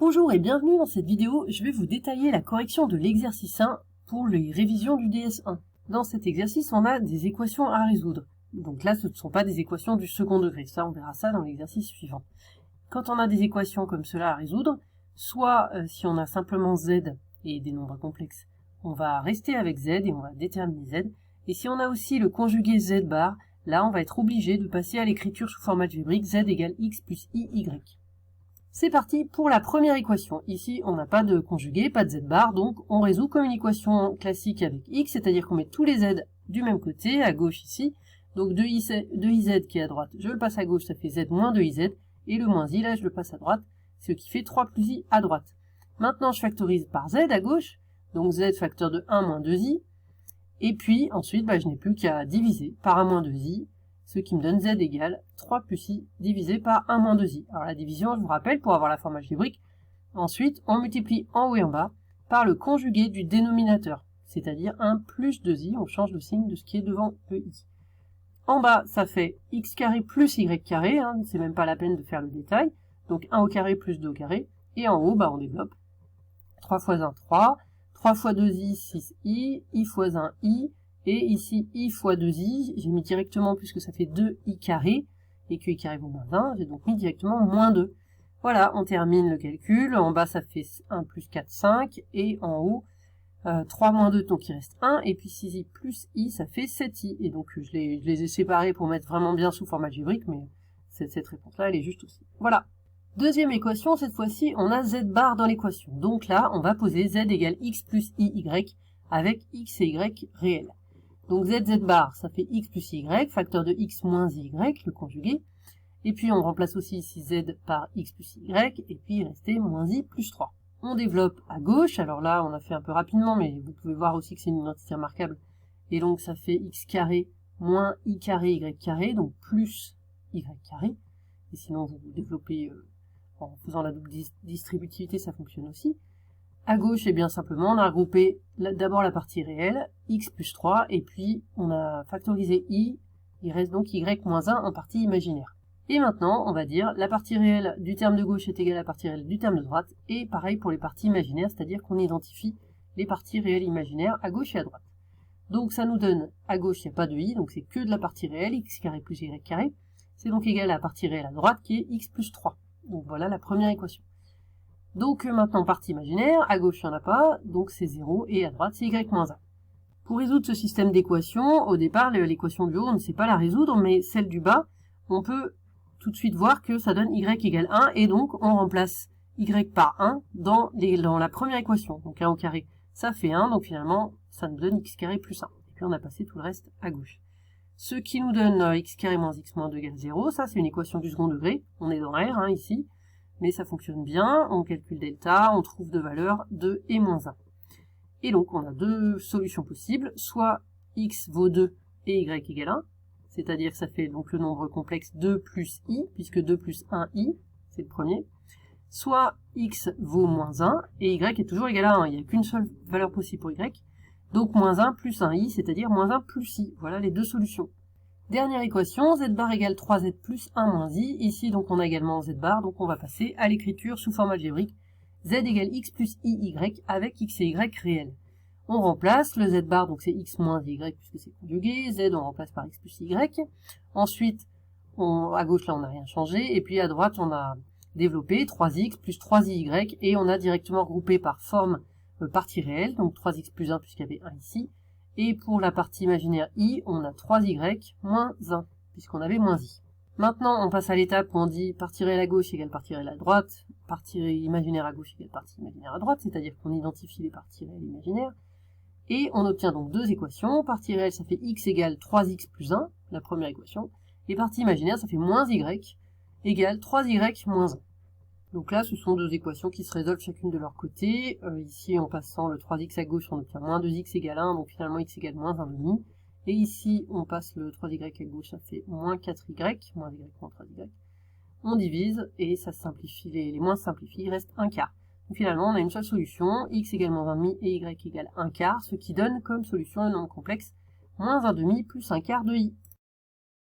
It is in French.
Bonjour et bienvenue dans cette vidéo, je vais vous détailler la correction de l'exercice 1 pour les révisions du DS1. Dans cet exercice, on a des équations à résoudre. Donc là, ce ne sont pas des équations du second degré, ça on verra ça dans l'exercice suivant. Quand on a des équations comme cela à résoudre, soit si on a simplement z et des nombres complexes, on va rester avec z et on va déterminer z. Et si on a aussi le conjugué z bar, là on va être obligé de passer à l'écriture sous forme algébrique z égale x plus iy. C'est parti pour la première équation. Ici, on n'a pas de conjugué, pas de z bar, donc on résout comme une équation classique avec x, c'est-à-dire qu'on met tous les z du même côté, à gauche ici. Donc 2iz qui est à droite, je le passe à gauche, ça fait z moins 2iz, et le moins i, là, je le passe à droite, ce qui fait 3 plus i à droite. Maintenant, je factorise par z à gauche, donc z facteur de 1 moins 2i, et puis ensuite, je n'ai plus qu'à diviser par 1 moins 2i, ce qui me donne z égale 3 plus i divisé par 1 moins 2i. Alors la division, je vous rappelle, pour avoir la forme algébrique, ensuite on multiplie en haut et en bas par le conjugué du dénominateur, c'est-à-dire 1 plus 2i, on change le signe de ce qui est devant ei. En bas, ça fait x carré plus y carré, c'est même pas la peine de faire le détail, donc 1 au carré plus 2 au carré, et en haut, on développe 3 fois 1, 3, 3 fois 2i, 6i, i fois 1, i, et ici, i fois 2i, j'ai mis directement, puisque ça fait 2i carré, et que i carré vaut moins 1, j'ai donc mis directement moins 2. Voilà, on termine le calcul. En bas, ça fait 1 plus 4, 5, et en haut, 3 moins 2, donc il reste 1, et puis 6i plus i, ça fait 7i. Et donc, je les ai séparés pour mettre vraiment bien sous forme algébrique, mais cette réponse-là, elle est juste aussi. Voilà. Deuxième équation, cette fois-ci, on a z bar dans l'équation. Donc là, on va poser z égale x plus iy, avec x et y réels. Donc z bar, ça fait x plus y, facteur de x moins y, le conjugué. Et puis on remplace aussi ici z par x plus y, et puis il restait moins i plus 3. On développe à gauche, alors là on a fait un peu rapidement, mais vous pouvez voir aussi que c'est une identité remarquable. Et donc ça fait x carré moins i carré y carré, donc plus y carré. Et sinon vous développez en faisant la double distributivité, ça fonctionne aussi. À gauche, bien simplement, on a regroupé d'abord la partie réelle, x plus 3, et puis on a factorisé i, il reste donc y moins 1 en partie imaginaire. Et maintenant, on va dire la partie réelle du terme de gauche est égale à la partie réelle du terme de droite, et pareil pour les parties imaginaires, c'est-à-dire qu'on identifie les parties réelles imaginaires à gauche et à droite. Donc ça nous donne, à gauche, il n'y a pas de i, donc c'est que de la partie réelle, x carré plus y carré, c'est donc égal à la partie réelle à droite qui est x plus 3. Donc voilà la première équation. Donc maintenant, partie imaginaire, à gauche il n'y en a pas, donc c'est 0, et à droite c'est y moins 1. Pour résoudre ce système d'équations, au départ, l'équation du haut, on ne sait pas la résoudre, mais celle du bas, on peut tout de suite voir que ça donne y égale 1, et donc on remplace y par 1 dans la première équation. Donc 1 au carré, ça fait 1, donc finalement, ça nous donne x carré plus 1. Et puis on a passé tout le reste à gauche. Ce qui nous donne x carré moins x moins 2 égale 0, ça c'est une équation du second degré, on est dans R ici. Mais ça fonctionne bien, on calcule delta, on trouve deux valeurs, 2 et moins 1. Et donc on a deux solutions possibles, soit x vaut 2 et y égale 1, c'est-à-dire que ça fait donc le nombre complexe 2 plus i, puisque 2 plus 1i, c'est le premier, soit x vaut moins 1 et y est toujours égal à 1, il n'y a qu'une seule valeur possible pour y, donc moins 1 plus 1i, c'est-à-dire moins 1 plus i, voilà les deux solutions. Dernière équation, z bar égale 3z plus 1 moins i. Ici, donc, on a également z bar, donc on va passer à l'écriture sous forme algébrique. Z égale x plus iy avec x et y réels. On remplace le z bar, donc c'est x moins y puisque c'est conjugué. Z, on remplace par x plus y. Ensuite, à gauche, là, on n'a rien changé. Et puis à droite, on a développé 3x plus 3y et on a directement groupé par forme partie réelle, donc 3x plus 1 puisqu'il y avait 1 ici. Et pour la partie imaginaire i, on a 3y moins 1, puisqu'on avait moins i. Maintenant, on passe à l'étape où on dit partie réelle à gauche égale partie réelle à droite, partie imaginaire à gauche égale partie imaginaire à droite, c'est-à-dire qu'on identifie les parties réelles imaginaires. Et on obtient donc deux équations. Partie réelle, ça fait x égale 3x plus 1, la première équation. Et partie imaginaire, ça fait moins y égale 3y moins 1. Donc là, ce sont deux équations qui se résolvent chacune de leur côté. Ici, en passant le 3x à gauche, on obtient moins 2x égale 1, donc finalement x égale moins 1,5. Et ici, on passe le 3y à gauche, ça fait moins 4y, moins y moins 3y. On divise, et ça simplifie, les moins simplifient, il reste 1 quart. Donc finalement, on a une seule solution, x égale moins 1,5 et y égale 1 quart, ce qui donne comme solution un nombre complexe moins 1,5 plus 1 quart de i.